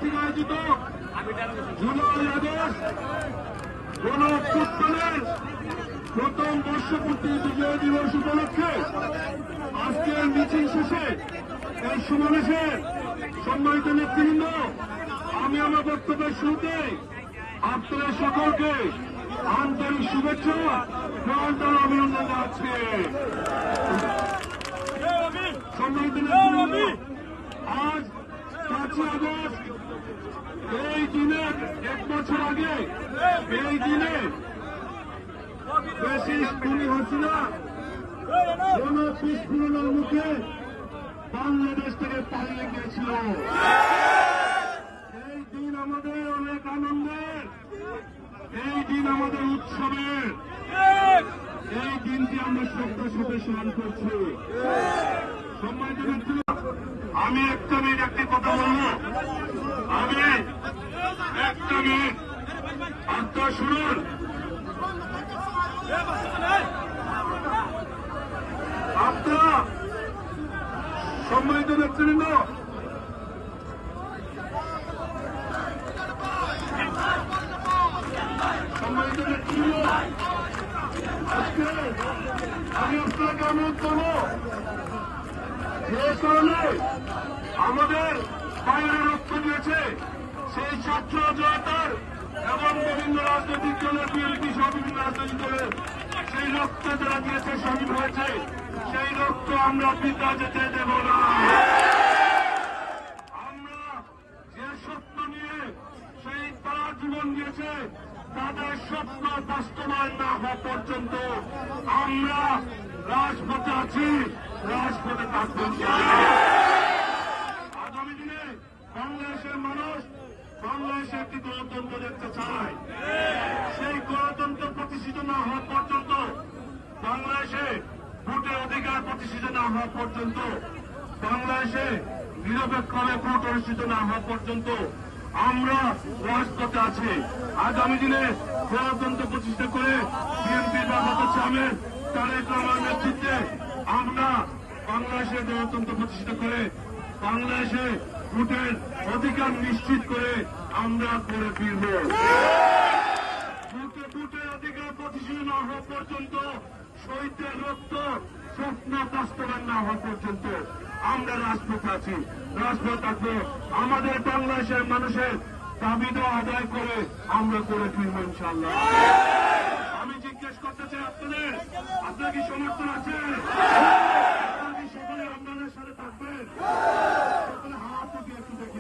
কর্তৃক আয়োজিত July August গণ অভ্যুত্থানের প্রথম বর্ষপূর্তি বিজয় দিবস উপলক্ষে আজকের মিছিল শেষে এই সমাবেশে সম্মানিত নেতৃবৃন্দ, আমি আমার বক্তব্যের শুরুতে আপনাদের সকলকে আন্তরিক শুভেচ্ছা ও অভিনন্দন জানাচ্ছি। সম্মানিত নেতৃবৃন্দ, আজ 5ই আগস্ট, এই দিনে 1 বছর আগে এই দিনে ফ্যাসিস্ট খুনি হাসিনা কোন বিস্ফোরণের মুখে বাংলাদেশ থেকে পালিয়ে গিয়েছিল। এই দিন আমাদের অনেক আনন্দের, এই দিন আমাদের উৎসবের, এই দিনটি আমরা শ্রদ্ধার সাথে স্মরণ করছি। সম্মানিত নেতৃবৃন্দ, আমি একটা মিনিট একটি কথা বলবো। আমি একটা মিনিট আপনারা শুনুন। আপনারা সম্মানিত নেতৃবৃন্দ, সম্মানিত নেতৃবৃন্দ, আজকে আমি আপনাকে অনুরোধ করবো, যে কারণে আমাদের বাইরে রক্ত দিয়েছে সেই ছাত্র জনতার এবং বিভিন্ন রাজনৈতিক দলের, বিএনপি সহ বিভিন্ন রাজনৈতিক দলের সেই রক্ত যারা দিয়েছে, শহীদ হয়েছে, সেই রক্ত আমরা পিতা যেতে দেব না। আমরা যে স্বপ্ন নিয়ে সেই তারা জীবন দিয়েছে, তাদের স্বপ্ন বাস্তবায়ন না হওয়া পর্যন্ত আমরা রাজপথে আছি, রাজপথে থাকবেন। আগামী দিনে বাংলাদেশের মানুষ বাংলাদেশে একটি গণতন্ত্র দেখতে চায়। সেই গণতন্ত্র প্রতিষ্ঠিত না হওয়া পর্যন্ত, বাংলাদেশে ভোটের অধিকার প্রতিষ্ঠিত না হওয়া পর্যন্ত, বাংলাদেশে নিরপেক্ষভাবে ভোট অনুষ্ঠিত না হওয়া পর্যন্ত আমরা রাজপথে আছি। আগামী দিনে গণতন্ত্র প্রতিষ্ঠা করে বিএনপির ভারপ্রাপ্ত চেয়ারম্যান তারেক রহমানের নেতৃত্বে আমরা বাংলাদেশে গণতন্ত্র প্রতিষ্ঠা করে বাংলাদেশে ভোটের অধিকার নিশ্চিত করে আমরা করে ফিরব। ভোটের অধিকার প্রতিষ্ঠিত না হওয়া পর্যন্ত, শহীদদের রক্ত স্বপ্ন বাস্তবায়ন না হওয়া পর্যন্ত আমরা রাজপথে আছি, রাজপথ থাকবো। আমাদের বাংলাদেশের মানুষের দাবি দেওয়া আদায় করে আমরা করে ফিরবো ইনশাআল্লাহ। আমি জিজ্ঞেস করতে চাই আপনাদের, আপনার কি সমর্থন আছে? সকলে আপনাদের সাথে থাকবেন? সকলে হাত উঠিয়ে একটু দেখি।